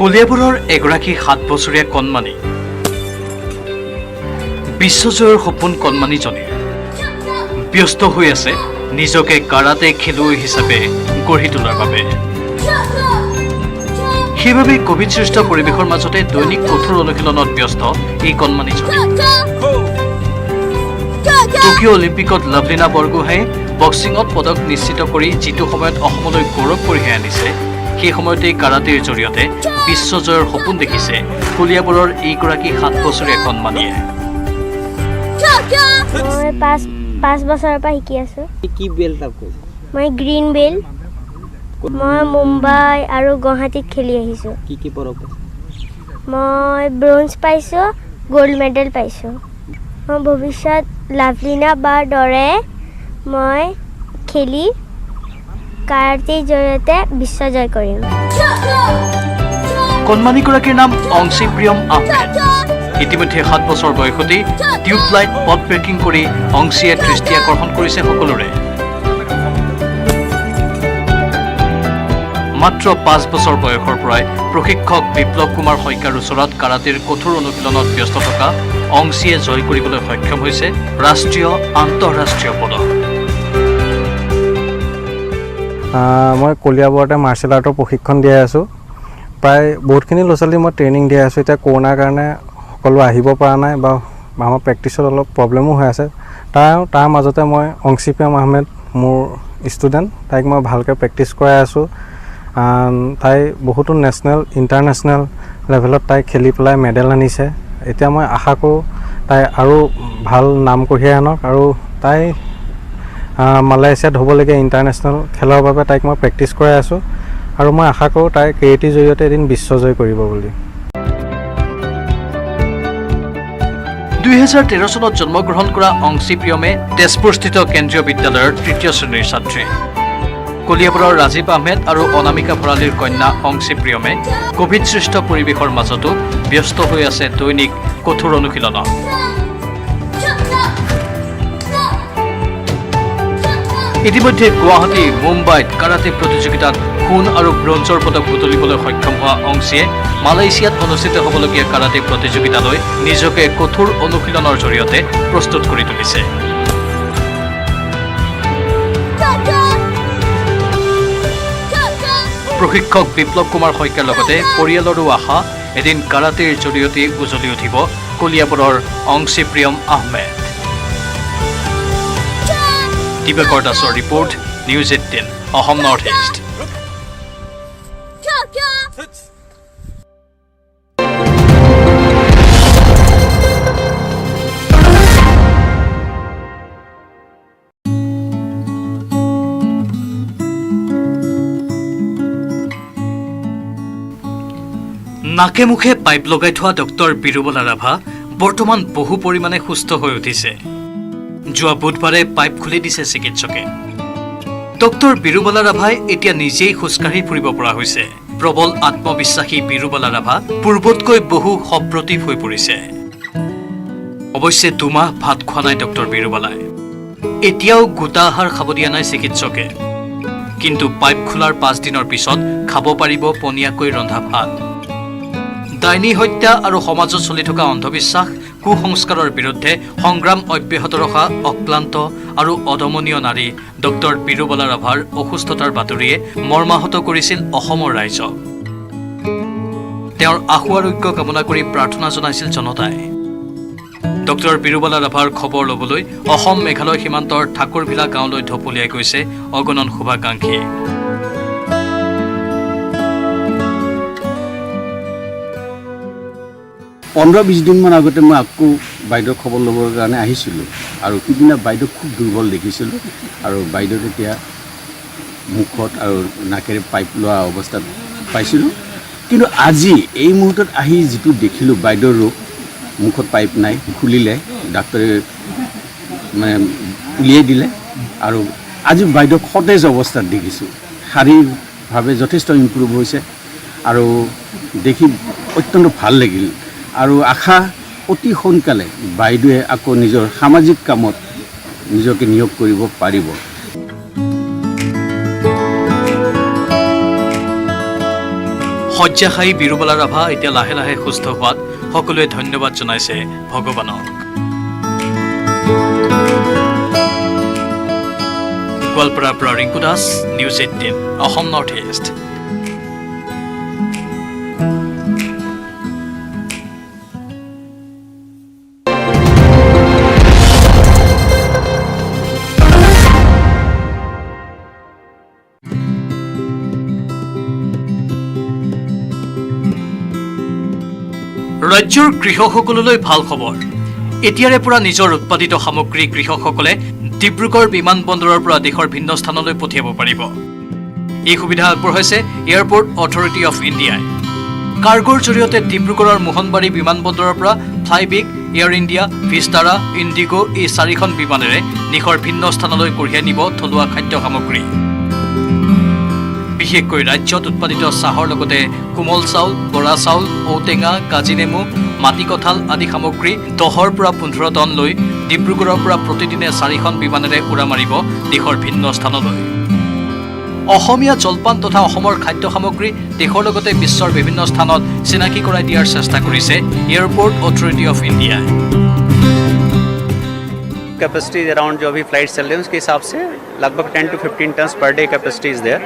কলিয়াবৰৰ এগৰাকী 7 বছৰীয়া কণমানি বিশ্বজয়ৰ সপোন কণমানিজনী ব্যস্ত হৈ আছে নিজকে কাৰাটে খেলুৱৈ হিচাপে গঢ়ি তোলাৰ বাবে। সেইবাবে কোভিড সৃষ্ট পৰিৱেশৰ মাজতে দৈনিক কঠোৰ অনুশীলনত ব্যস্ত এই কণমানিজনী। টকিঅ' অলিম্পিকত লাভলিনা বৰগোহাঁয়ে বক্সিঙত পদক নিশ্চিত কৰি যিটো সময়ত অসমলৈ গৌৰৱ কঢ়িয়াই আনিছে, সেই সময়তেই কাৰাটেৰ জৰিয়তে বিশ্বজয়ৰ সপোন দেখিছে কলিয়াবৰৰ এইগৰাকী 7 বছৰীয়া কণমানিয়ে। মই 5 বছৰৰ পৰা শিকি আছো। কি বেল্ট আকৌ? মই গ্ৰীণ বেল্ট। মই মুম্বাই আৰু গুৱাহাটীত খেলি আহিছো। কি পদক? মই ব্ৰঞ্জ পাইছো, গোল্ড মেডেল পাইছো। মই ভৱিষ্যত লাভলিনা বাৰ দৰে মই খেলি কাৰাটেৰ জৰিয়তে বিশ্বজয় কৰিম। কণমানিগৰাকীৰ নাম অংশী প্ৰিয়ম আহমেদ। ইতিমধ্যে 7 বছৰ বয়সতেই টিউবলাইট পথ ব্ৰেকিং কৰি অংশীয়ে দৃষ্টি আকৰ্ষণ কৰিছে সকলোৰে। মাত্ৰ 5 বছৰ বয়সৰ পৰাই প্ৰশিক্ষক বিপ্লৱ কুমাৰ শইকীয়াৰ ওচৰত কাৰাটেৰ কঠোৰ অনুশীলনত ব্যস্ত থকা অংশীয়ে জয় কৰিবলৈ সক্ষম হৈছে ৰাষ্ট্ৰীয় আন্তঃৰাষ্ট্ৰীয় পদক। মই কলিয়াবৰতে মাৰ্চেল আৰ্টৰ প্ৰশিক্ষণ দিয়াই আছোঁ। প্ৰায় বহুতখিনি ল'ৰা ছোৱালী মই ট্ৰেইনিং দিয়াই আছোঁ। এতিয়া কৰোণাৰ কাৰণে সকলো আহিব পৰা নাই বা আমাৰ প্ৰেক্টিছত অলপ প্ৰব্লেমো হৈ আছে। তাৰ মাজতে মই অংশী প্ৰিয়ম আহমেদ মোৰ ষ্টুডেণ্ট, তাইক মই ভালকৈ প্ৰেক্টিছ কৰাই আছোঁ। তাই বহুতো নেশ্যনেল ইণ্টাৰনেশ্যনেল লেভেলত তাই খেলি পেলাই মেডেল আনিছে। এতিয়া মই আশা কৰোঁ তাই আৰু ভাল নাম কঢ়িয়াই আনক, আৰু তাই মালয়েছিয়াত হ'বলগীয়া ইণ্টাৰনেশ্যনেল খেলৰ বাবে তাইক মই প্ৰেক্টিছ কৰাই আছোঁ, আৰু মই আশা কৰোঁ তাই কেৰেটিৰ জৰিয়তে এদিন বিশ্বজয় কৰিব বুলি। 2013 চনত জন্মগ্ৰহণ কৰা অংশী প্ৰিয়মে তেজপুৰস্থিত কেন্দ্ৰীয় বিদ্যালয়ৰ 3য় শ্ৰেণীৰ ছাত্ৰী। কলিয়াবৰৰ ৰাজীৱ আহমেদ আৰু অনামিকা ভৰালীৰ কন্যা অংশী প্ৰিয়মে কোভিড সৃষ্ট পৰিৱেশৰ মাজতো ব্যস্ত হৈ আছে দৈনিক কঠোৰ অনুশীলনত। ইতিমধ্যে গুৱাহাটী, মুম্বাইত কাৰাটে প্ৰতিযোগিতাত সোণ আৰু ব্ৰঞ্জৰ পদক বুটলিবলৈ সক্ষম হোৱা অংশীয়ে মালয়েছিয়াত অনুষ্ঠিত হ'বলগীয়া কাৰাটে প্ৰতিযোগিতালৈ নিজকে কঠোৰ অনুশীলনৰ জৰিয়তে প্ৰস্তুত কৰি তুলিছে। প্ৰশিক্ষক বিপ্লৱ কুমাৰ শইকীয়াৰ লগতে পৰিয়ালৰো আশা এদিন কাৰাটেৰ জৰিয়তে উজলি উঠিব কলিয়াবৰৰ অংশী প্ৰিয়ম আহমেদ। দিবাকৰ দাসৰ report, news 18 Asom north east. নাকে মুখে পাইপ লগাই থোৱা ডক্টৰ বিৰুবলা ৰাভা বৰ্তমান বহু পৰিমাণে সুস্থ হৈ উঠিছে। যোৱা বুধবাৰে পাইপ খুলি দিছে চিকিৎসকে। ডক্টৰ বিৰুবলা ৰাভাই এতিয়া নিজেই খোজকাঢ়ি ফুৰিব পৰা হৈছে। প্ৰবল আত্মবিশ্বাসী বিৰুবলা ৰাভা পূৰ্বতকৈ বহু সপ্ৰতিভ হৈ পৰিছে। অৱশ্যে 2 মাহ ভাত খোৱা নাই ডক্টৰ বিৰুবলাই। এতিয়াও গোটা আহাৰ খাব দিয়া নাই চিকিৎসকে। কিন্তু পাইপ খোলাৰ 5 দিনৰ পিছত খাব পাৰিব পনীয়াকৈ ৰন্ধা ভাত। ডাইনী হত্যা আৰু সমাজত চলি থকা অন্ধবিশ্বাস, কুসংস্কাৰৰ বিৰুদ্ধে সংগ্ৰাম অব্যাহত ৰখা অক্লান্ত আৰু অদমনীয় নাৰী ডক্টৰ বিৰুবলা ৰাভাৰ অসুস্থতাৰ বাতৰিয়ে মৰ্মাহত কৰিছিল অসমৰ ৰাইজক। তেওঁৰ আশু আৰোগ্য কামনা কৰি প্ৰাৰ্থনা জনাইছিল জনতাই। ডক্টৰ বিৰুবলা ৰাভাৰ খবৰ ল'বলৈ অসম মেঘালয় সীমান্তৰ ঠাকুৰভিলা গাঁৱলৈ ঢপলিয়াই গৈছে অগণন শুভাকাংক্ষী। পোন্ধৰ 20 দিনমান আগতে মই আকৌ বাইদেউৰ খবৰ ল'বৰ কাৰণে আহিছিলোঁ, আৰু সিদিনা বাইদেউ খুব দুৰ্বল দেখিছিলোঁ, আৰু বাইদেউ তেতিয়া মুখত আৰু নাকেৰে পাইপ লোৱা অৱস্থাত পাইছিলোঁ। কিন্তু আজি এই মুহূৰ্তত আহি যিটো দেখিলোঁ বাইদেউৰ ৰোগ, মুখত পাইপ নাই, খুলিলে ডাক্তৰে মানে উলিয়াই দিলে, আৰু আজি বাইদেউক সতেজ অৱস্থাত দেখিছোঁ। শাৰীৰিকভাৱে যথেষ্ট ইম্প্ৰুভ হৈছে, আৰু দেখি অত্যন্ত ভাল লাগিল। আৰু আশা অতি সোনকালে বাইদেৱে আকৌ নিজৰ সামাজিক কামত নিজকে নিয়োগ কৰিব পাৰিব। শয্যাশায়ী বিৰুবলা ৰাভা এতিয়া লাহে লাহে সুস্থ হোৱাত সকলোৱে ধন্যবাদ জনাইছে ভগৱানক। গোৱালপাৰাৰ পৰা Rinku Das, news 18 Asom north east. ৰাজ্যৰ কৃষকসকললৈ ভাল খবৰ। এতিয়াৰে পৰা নিজৰ উৎপাদিত সামগ্ৰী কৃষকসকলে ডিব্ৰুগড় বিমানবন্দৰৰ পৰা দেশৰ ভিন্ন স্থানলৈ পঠিয়াব পাৰিব। এই সুবিধা আগবঢ়াইছে এয়াৰপৰ্ট অথৰিটি অফ ইণ্ডিয়াই। কাৰ্গোৰ জৰিয়তে ডিব্ৰুগড়ৰ মোহনবাৰী বিমানবন্দৰৰ পৰা Flybig, air India, Vistara, IndiGo এই 4খন বিমানেৰে দেশৰ ভিন্ন স্থানলৈ কঢ়িয়াই নিব থলুৱা খাদ্য সামগ্ৰী। বিশেষকৈ ৰাজ্যত উৎপাদিত চাহৰ লগতে কোমল চাউল, বৰা চাউল, ঔটেঙা, কাজিনেমু, মাটিকঁঠাল আদি সামগ্ৰী 10ৰ পৰা 15 টন লৈ ডিব্ৰুগড়ৰ পৰা প্ৰতিদিনে 4খন বিমানেৰে উৰা মাৰিব দেশৰ ভিন্ন স্থানলৈ। অসমীয়া জলপান তথা অসমৰ খাদ্য সামগ্ৰী দেশৰ লগতে বিশ্বৰ বিভিন্ন স্থানত চিনাকি কৰাই দিয়াৰ চেষ্টা কৰিছে এয়াৰপৰ্ট অথৰিটি অফ ইণ্ডিয়াই। कैपेसिटी अराउंड जो अभी फ्लाइट चल रही है उसके हिसाब से लगभग 10 to 15 tons per day capacity is there.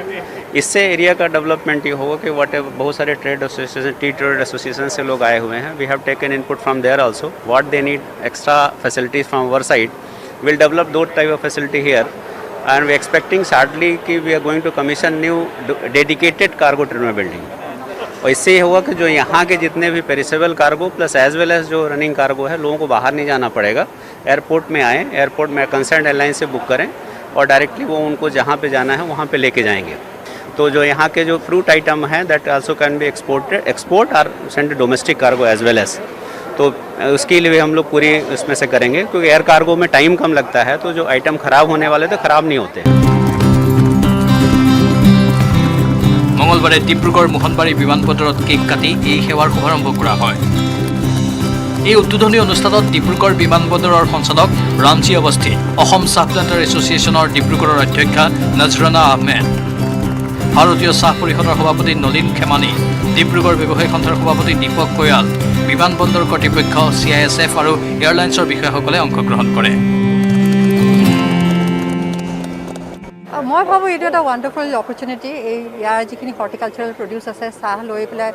इससे एरिया का डेवलपमेंट ये होगा कि वट बहुत सारे trade association, T trade association से लोग आए हुए हैं। We have taken input from there also what they need extra facilities from our side. Will develop दो type of facility here and we expecting shortly कि we are going to commission new dedicated cargo terminal building. और इससे ये होगा कि जो यहाँ के जितने भी perishable cargo plus as well as जो रनिंग कार्गो है, लोगों को बाहर नहीं जाना पड़ेगा, एयरपोर्ट में आएँ, एयरपोर्ट में कंसर्न एयरलाइन से बुक करें और डायरेक्टली वो उनको जहाँ पे जाना है वहाँ पे लेके जाएंगे। तो जो यहाँ के जो फ्रूट आइटम है that also can be export और send domestic cargo as well as. तो उसके लिए हम लोग पूरी उसमें से करेंगे क्योंकि एयर कार्गो में टाइम कम लगता है, तो जो आइटम ख़राब होने वाले तो ख़राब नहीं होते। মঙলবাৰে ডিব্ৰুগড় মোহনবাৰী বিমানবন্দৰত কেক কাটি এই সেৱাৰ শুভাৰম্ভ কৰা হয়। এই উদ্বোধনী অনুষ্ঠানত ডিব্ৰুগড় বিমানবন্দৰৰ সঞ্চালক ৰামজী অৱস্থি, অসম চাহ প্লাণ্টাৰ এছ'চিয়েশ্যনৰ ডিব্ৰুগড়ৰ অধ্যক্ষা নজৰানা আহমেদ, ভাৰতীয় চাহ পৰিষদৰ সভাপতি নলিন খেমানী, ডিব্ৰুগড় ব্যৱসায়ী সন্থাৰ সভাপতি দীপক কয়াল, বিমানবন্দৰ কৰ্তৃপক্ষ, CISF আৰু এয়াৰলাইন্সৰ বিষয়াসকলে অংশগ্ৰহণ কৰে। মই ভাবোঁ এইটো এটা ৱাণ্ডাৰফুল অপৰচুনিটি। এই ইয়াৰ যিখিনি হৰ্টিকালচাৰেল প্ৰডিউচ আছে, চাহ লৈ পেলাই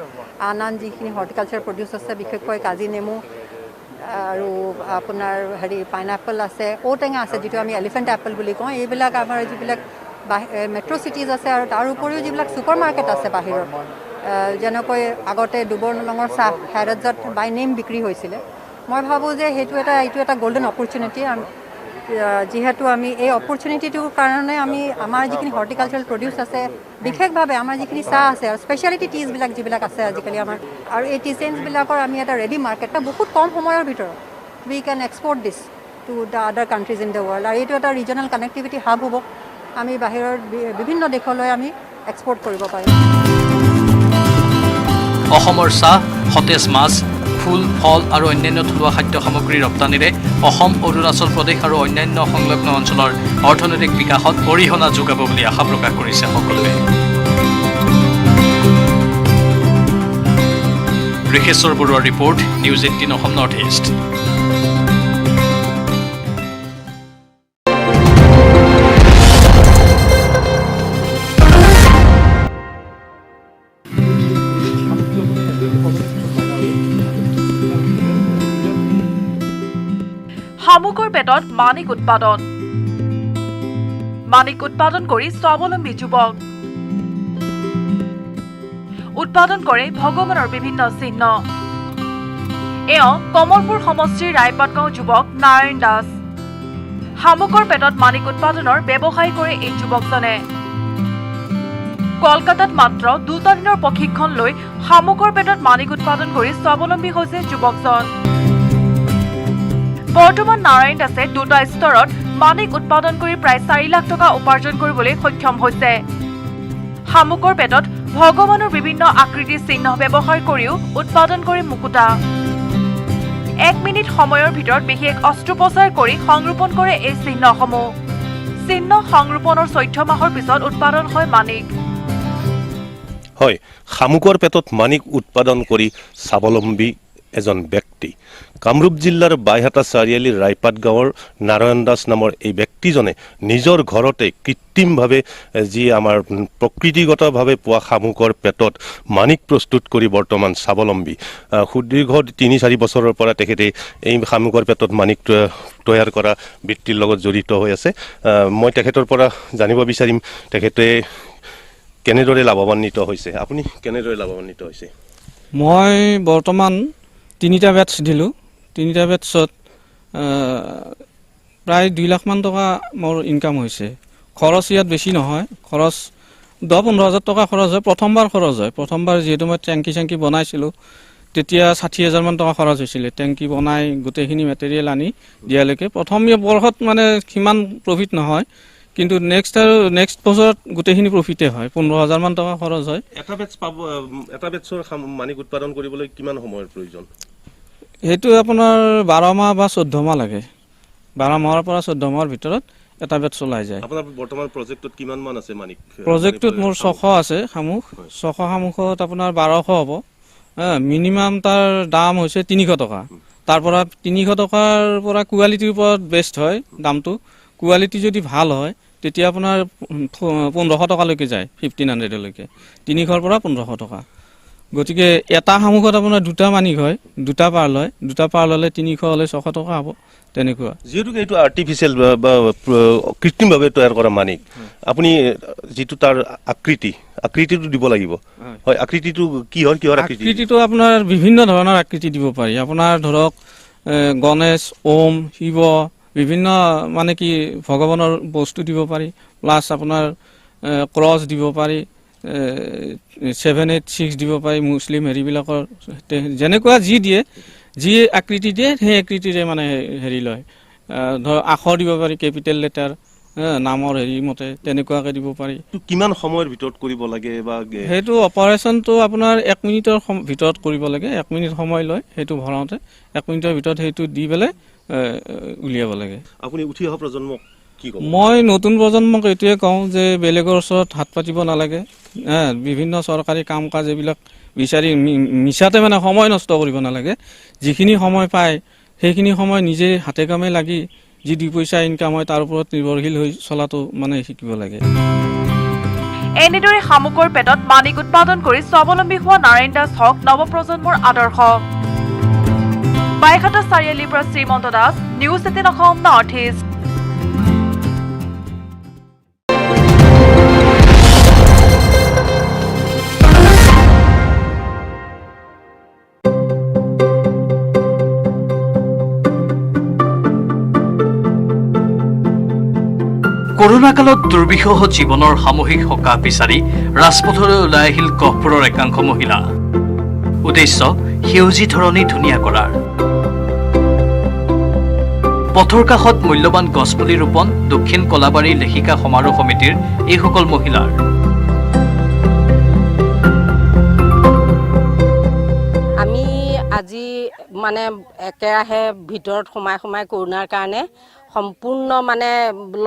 আন আন যিখিনি হৰ্টিকালচাৰেল প্ৰডিউচ আছে, বিশেষকৈ কাজি নেমু আৰু আপোনাৰ পাইনএপল আছে, ঔটেঙা আছে যিটো আমি এলিফেণ্ট এপল বুলি কওঁ, এইবিলাক আমাৰ যিবিলাক মেট্ৰ' চিটিজ আছে আৰু তাৰ উপৰিও যিবিলাক ছুপাৰ মাৰ্কেট আছে বাহিৰত, যেনেকৈ আগতে দুবৰ নলঙৰ চাহ হেৰাজত বাই নেম বিক্ৰী হৈছিলে। মই ভাবোঁ যে এইটো এটা গল্ডেন অপৰচুনিটি। যিহেতু আমি এই অপৰচুনিটিটোৰ কাৰণে আমি আমাৰ যিখিনি হৰ্টিকালচাৰেল প্ৰডিউচ আছে, বিশেষভাৱে আমাৰ যিখিনি চাহ আছে আৰু স্পেচিয়েলিটি টিজবিলাক যিবিলাক আছে আজিকালি আমাৰ, আৰু এই টিজেন্সবিলাকৰ আমি এটা ৰেডি মাৰ্কেট, এটা বহুত কম সময়ৰ ভিতৰত we can export this to the other countries in the world. আৰু এইটো এটা ৰিজনেল কানেক্টিভিটি হাব হ'ব। আমি বাহিৰৰ বিভিন্ন দেশলৈ আমি এক্সপৰ্ট কৰিব পাৰিম। অসমৰ চাহ, সতেজ মাছ, ফুল, ফল আৰু অন্যান্য থলুৱা খাদ্য সামগ্ৰী ৰপ্তানিৰে অসম, অৰুণাচল প্ৰদেশ আৰু অন্যান্য সংলগ্ন অঞ্চলৰ অৰ্থনৈতিক বিকাশত অৰিহণা যোগাব বুলি আশা প্ৰকাশ কৰিছে সকলোৱে। ঋষেশ্বৰ বৰুৱাৰ report, news 18 Asom north east. শামুকৰ পেটত মানিক উৎপাদন কৰি স্বাৱলম্বী যুৱক। উৎপাদন কৰে ভগৱানৰ বিভিন্ন চিহ্ন। এওঁ কমলপুৰ সমষ্টিৰ ৰায়পাটগাঁও যুৱক নাৰায়ণ দাস। শামুকৰ পেটত মানিক উৎপাদনৰ ব্যৱসায় কৰে এই যুৱকজনে। কলকাতাত মাত্ৰ 2টা দিনৰ প্ৰশিক্ষণ লৈ শামুকৰ পেটত মানিক উৎপাদন কৰি স্বাৱলম্বী হৈছে যুৱকজন। বৰ্তমান নাৰায়ণ দাসে 2টা স্তৰত মানিক উৎপাদন কৰি প্ৰায় 4 লাখ টকা উপাৰ্জন কৰিবলৈ সক্ষম হৈছে। শামুকৰ পেটত ভগৱানৰ বিভিন্ন আকৃতিৰ চিহ্ন ব্যৱহাৰ কৰিও উৎপাদন কৰে মুকুতা। 1 মিনিট সময়ৰ ভিতৰত বিশেষ অস্ত্ৰোপচাৰ কৰি সংৰোপণ কৰে এই চিহ্নসমূহ। চিহ্ন সংৰোপণৰ 14 মাহৰ পিছত উৎপাদন হয় মানিক। হয়, শামুকৰ পেটত মাণিক উৎপাদন কৰি স্বাৱলম্বী এজন ব্যক্তি। কামৰূপ জিলাৰ বাইহাটা চাৰিআলিৰ ৰাইপাট গাঁৱৰ নাৰায়ণ দাস নামৰ এই ব্যক্তিজনে নিজৰ ঘৰতে কৃত্ৰিমভাৱে যি আমাৰ প্ৰকৃতিগতভাৱে পোৱা শামুকৰ পেটত মাণিক প্ৰস্তুত কৰি বৰ্তমান স্বাৱলম্বী। সুদীৰ্ঘ ৩-৪ বছৰৰ পৰা তেখেতে এই শামুকৰ পেটত মাণিক তৈয়াৰ কৰা বৃত্তিৰ লগত জড়িত হৈ আছে। মই তেখেতৰ পৰা জানিব বিচাৰিম তেখেতে কেনেদৰে লাভান্বিত হৈছে। আপুনি কেনেদৰে লাভান্বিত হৈছে? মই বৰ্তমান 3টা বেটছ দিলোঁ। 3টা বেটছত প্ৰায় 2 লাখমান টকা মোৰ ইনকাম হৈছে। খৰচ ইয়াত বেছি নহয়, খৰচ 10-15 হাজাৰ টকা খৰচ হয়। প্ৰথমবাৰ খৰচ হয়। প্ৰথমবাৰ যিহেতু মই টেংকি বনাইছিলোঁ তেতিয়া 60 হাজাৰমান টকা খৰচ হৈছিলে। টেংকি বনাই গোটেইখিনি মেটেৰিয়েল আনি দিয়ালৈকে প্ৰথম বৰ্ষত মানে সিমান প্ৰফিট নহয়, কিন্তু নেক্সট বছৰত গোটেইখিনি প্ৰফিটে হয়। 15 হাজাৰমান টকা খৰচ হয়। এটা বেটছৰ মাণিক উৎপাদন কৰিবলৈ কিমান সময়ৰ প্ৰয়োজন? সেইটো আপোনাৰ 12 মাহ বা 14 মাহ লাগে। 12 মাহৰ পৰা 14 মাহৰ ভিতৰত এটা বেট চলাই যায়। আপোনাৰ বৰ্তমান প্ৰজেক্টত কিমান মান আছে মাণিক? প্ৰজেক্টটোত মোৰ 600 আছে শামুক। 600 শামুকত আপোনাৰ 1200 হ'ব। মিনিমাম তাৰ দাম হৈছে 300 টকা। তাৰ পৰা 300 টকাৰ পৰা কোৱালিটিৰ ওপৰত বেষ্ট হয় দামটো। কোৱালিটি যদি ভাল হয় তেতিয়া আপোনাৰ 1500 টকালৈকে যায়, 1500লৈকে। 300ৰ পৰা 1500 টকা। গতিকে এটা শামুকত আপোনাৰ 2টা মাণিক হয়, 2টা পাৰ লয়। 2টা পাৰ ল'লে 300 হ'লে 600 টকা হ'ব। তেনেকুৱা যিহেতু এইটো আৰ্টিফিচিয়েল বা কৃত্ৰিমভাৱে তৈয়াৰ কৰা মাণিক, আপুনি যিটো তাৰ আকৃতিটো দিব লাগিব। হয়, আকৃতিটো কি হয়? কিহৰ আকৃতিটো আপোনাৰ বিভিন্ন ধৰণৰ আকৃতি দিব পাৰি। আপোনাৰ ধৰক গণেশ, ওম, শিৱ, বিভিন্ন মানে কি ভগৱানৰ বস্তু দিব পাৰি। প্লাছ আপোনাৰ ক্ৰছ দিব পাৰি, 786 দিব পাৰি। মুছলিম হেৰিবিলাকৰ যেনেকুৱা যি দিয়ে, যি আকৃতি দিয়ে সেই আকৃতিৰে মানে হেৰি লয়। ধৰ আখৰ দিব পাৰি, কেপিটেল লেটাৰ, নামৰ হেৰি মতে তেনেকুৱাকৈ দিব পাৰি। কিমান সময়ৰ ভিতৰত কৰিব লাগে? বা সেইটো অপাৰেশ্যনটো আপোনাৰ 1 মিনিটৰ ভিতৰত কৰিব লাগে। 1 মিনিট সময় লয় সেইটো ভৰাওঁতে। 1 মিনিটৰ ভিতৰত সেইটো দি পেলাই উলিয়াব লাগে। আপুনি উঠি অহা প্ৰজন্মক কি ক'ব? মই নতুন প্ৰজন্মক এইটোৱে কওঁ যে বেলেগৰ ওচৰত হাত পাতিব নালাগে। বিভিন্ন চৰকাৰী কাম কাজ এইবিলাক বিচাৰি মিছাতে মানে সময় নষ্ট কৰিব নালাগে। যিখিনি সময় পায় সেইখিনি সময় নিজে হাতে কামে লাগি যি 2 পইচা ইনকাম হয় তাৰ ওপৰত নিৰ্ভৰশীল হৈ চলাটো মানে শিকিব লাগে। এনেদৰে শামুকৰ পেটত মাণিক উৎপাদন কৰি স্বাৱলম্বী হোৱা নাৰায়ণ দাস হওক নৱপ্ৰজন্মৰ আদৰ্শ। বাইহাটা চাৰিআলিৰ পৰা Srimanta Das, news 18 Asom north east. Corona কালত দুৰ্বিষহ জীৱনৰ সামূহিক সকাহ বিচাৰি ৰাজপথলৈ ওলাই আহিল গহপুৰৰ একাংশ মহিলা। উদ্দেশ্য সেউজী ধৰণী ধুনীয়া কৰাৰ। পথৰ কাষত মূল্যৱান গছপুলি ৰোপণ দক্ষিণ কলাবাৰী লেখিকা সমাৰোহ সমিতিৰ এইসকল মহিলাৰ। আমি আজি মানে একেৰাহে ভিতৰত সোমাই কৰোণাৰ কাৰণে সম্পূৰ্ণ মানে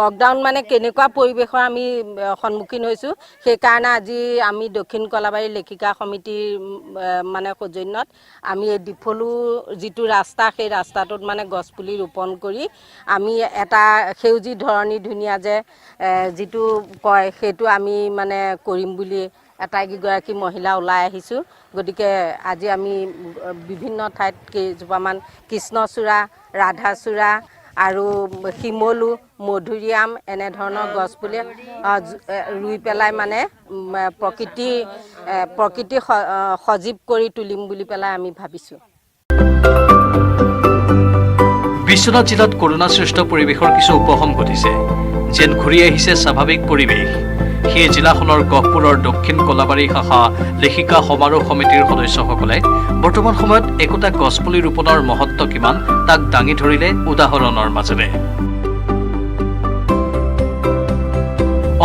লকডাউন মানে কেনেকুৱা পৰিৱেশৰ আমি সন্মুখীন হৈছোঁ, সেইকাৰণে আজি আমি দক্ষিণ কলাবাৰী লেখিকা সমিতিৰ মানে সৌজন্যত আমি এই ডিফলু যিটো ৰাস্তা সেই ৰাস্তাটোত মানে গছপুলি ৰোপণ কৰি আমি এটা সেউজী ধৰণী ধুনীয়া যে যিটো কয় সেইটো আমি মানে কৰিম বুলি এটাইকেইগৰাকী মহিলা ওলাই আহিছোঁ। গতিকে আজি আমি বিভিন্ন ঠাইত কেইজোপামান কৃষ্ণচূড়া, ৰাধাচূড়া আৰু শিমলু, মধুৰিআম এনেধৰণৰ গছপুলি ৰুই পেলাই মানে প্ৰকৃতি সজীৱ কৰি তুলিম বুলি পেলাই আমি ভাবিছোঁ। বিশ্বনাথ জিলাত কৰোনা সৃষ্ট পৰিৱেশৰ কিছু উপশম ঘটিছে, যেন ঘূৰি আহিছে স্বাভাৱিক পৰিৱেশ। সেই জিলাখনৰ গহপুৰৰ দক্ষিণ কলাবাৰী শাখা লেখিকা সমাৰোহ সমিতিৰ সদস্যসকলে বৰ্তমান সময়ত একোটা গছপুলি ৰোপণৰ মহত্ব কিমান তাক দাঙি ধৰিলে উদাহৰণৰ মাজেৰে।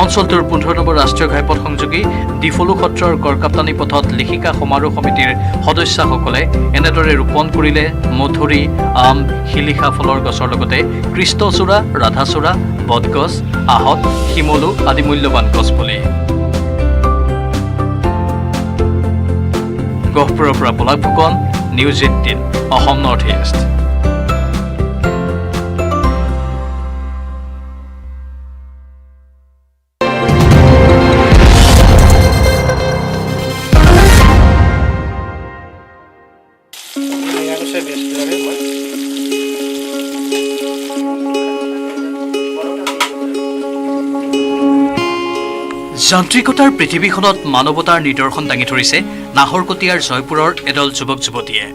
অঞ্চলটোৰ 15 নম্বৰ ৰাষ্ট্ৰীয় ঘাইপথ সংযোগী ডিফলু সত্ৰৰ গড়কাপ্তানী পথত লেখিকা সমাৰোহ সমিতিৰ সদস্যসকলে এনেদৰে ৰোপণ কৰিলে মধুৰি, আম, শিলিখা ফলৰ গছৰ লগতে কৃষ্ণচূড়া, ৰাধাচূড়া, বটগছ, আহত, শিমলু আদি মূল্যৱান গছপুলি। গহপুৰৰ পৰা Palash Phukan, news 18 Asom north east. যান্ত্ৰিকতাৰ পৃথিৱীখনত মানৱতাৰ নিদৰ্শন দাঙি ধৰিছে নাহৰকটীয়াৰ জয়পুৰৰ এদল যুৱক যুৱতীয়ে।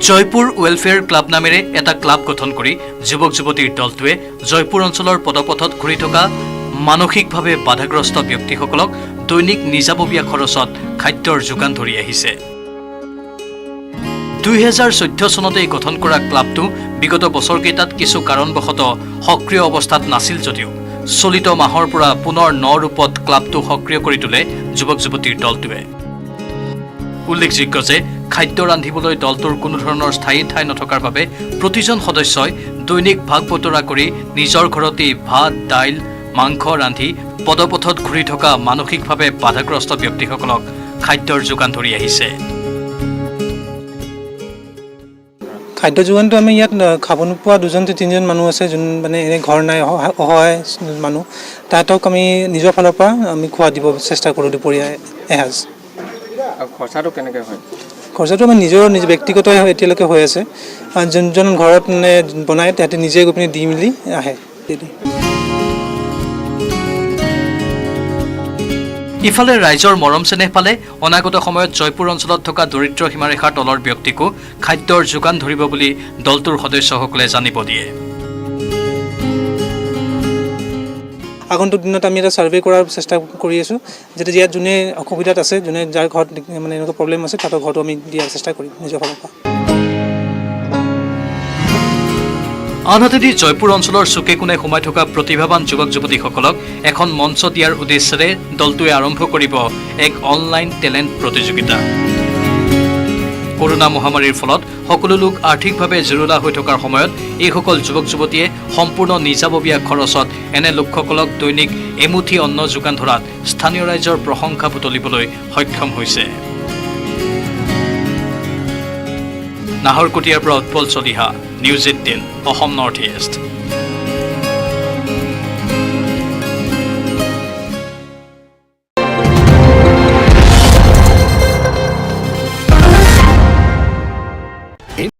জয়পুৰ ৱেলফেয়াৰ ক্লাব নামেৰে এটা ক্লাব গঠন কৰি যুৱক যুৱতীৰ দলটোৱে জয়পুৰ অঞ্চলৰ পদপথত ঘূৰি থকা মানসিকভাৱে বাধাগ্ৰস্ত ব্যক্তিসকলক দৈনিক নিজাববীয়া খৰচত খাদ্যৰ যোগান ধৰি আহিছে। 2014 চনতে গঠন কৰা ক্লাবটো বিগত বছৰকেইটাত কিছু কাৰণবশতঃ সক্ৰিয় অৱস্থাত নাছিল যদিও চলিত মাহৰ পৰা পুনৰ ৰূপত ক্লাবটো সক্ৰিয় কৰি তোলে যুৱক যুৱতীৰ দলটোৱে। উল্লেখযোগ্য যে খাদ্য ৰান্ধিবলৈ দলটোৰ কোনো ধৰণৰ স্থায়ী ঠাই নথকাৰ বাবে প্ৰতিজন সদস্যই দৈনিক ভাগ বতৰা কৰি নিজৰ ঘৰতেই ভাত, দাইল, মাংস ৰান্ধি পদপথত ঘূৰি থকা মানসিকভাৱে বাধাগ্ৰস্ত ব্যক্তিসকলক খাদ্যৰ যোগান ধৰি আহিছে। খাদ্য যোগানটো আমি ইয়াত খাব নোপোৱা 2-3জন মানুহ আছে, যোন মানে এনে ঘৰ নাই, অসহায় মানুহ, তাহাঁতক আমি নিজৰ ফালৰ পৰা আমি খোৱা দিব চেষ্টা কৰোঁ দুপৰীয়া এসাঁজ। খৰচাটো কেনেকৈ হয়? খৰচাটো আমাৰ নিজৰ ব্যক্তিগত এতিয়ালৈকে হৈ আছে। যোনজন ঘৰত মানে বনায় তাহাঁতে নিজে গৈ পিনে দি মেলি আহে। ইফালে ৰাইজৰ মৰম চেনেহ পালে অনাগত সময়ত জয়পুৰ অঞ্চলত থকা দৰিদ্ৰ সীমাৰেখাৰ তলৰ ব্যক্তিকো খাদ্যৰ যোগান ধৰিব বুলি দলটোৰ সদস্যসকলে জানিব দিয়ে। আগন্তুক দিনত আমি এটা ছাৰ্ভে কৰাৰ চেষ্টা কৰি আছোঁ, যাতে ইয়াত যোনে অসুবিধাত আছে, যোনে যাৰ ঘৰত মানে এনেকুৱা প্ৰব্লেম আছে, তাহাঁতৰ ঘৰতো আমি দিয়াৰ চেষ্টা কৰিম নিজৰ ফালৰ পৰা। আনহাতে জয়পুৰ অঞ্চলৰ চুকে কোণে সোমাই থকা প্ৰতিভাৱান যুৱক যুৱতীসকলক এখন মঞ্চ দিয়াৰ উদ্দেশ্যেৰে দলটোৱে আৰম্ভ কৰিব এক অনলাইন টেলেণ্ট প্ৰতিযোগিতা। কৰোনা মহামাৰীৰ ফলত সকলো লোক আৰ্থিকভাৱে জুৰুলা হৈ থকাৰ সময়ত এইসকল যুৱক যুৱতীয়ে সম্পূৰ্ণ নিজাববীয়া খৰচত এনে লোকসকলক দৈনিক এমুঠি অন্ন যোগান ধৰাত স্থানীয় ৰাইজৰ প্ৰশংসা বুটলিবলৈ সক্ষম হৈছে। নাহৰকটীয়াৰ পৰা Utpal Chaliha, news 18 Asom north east.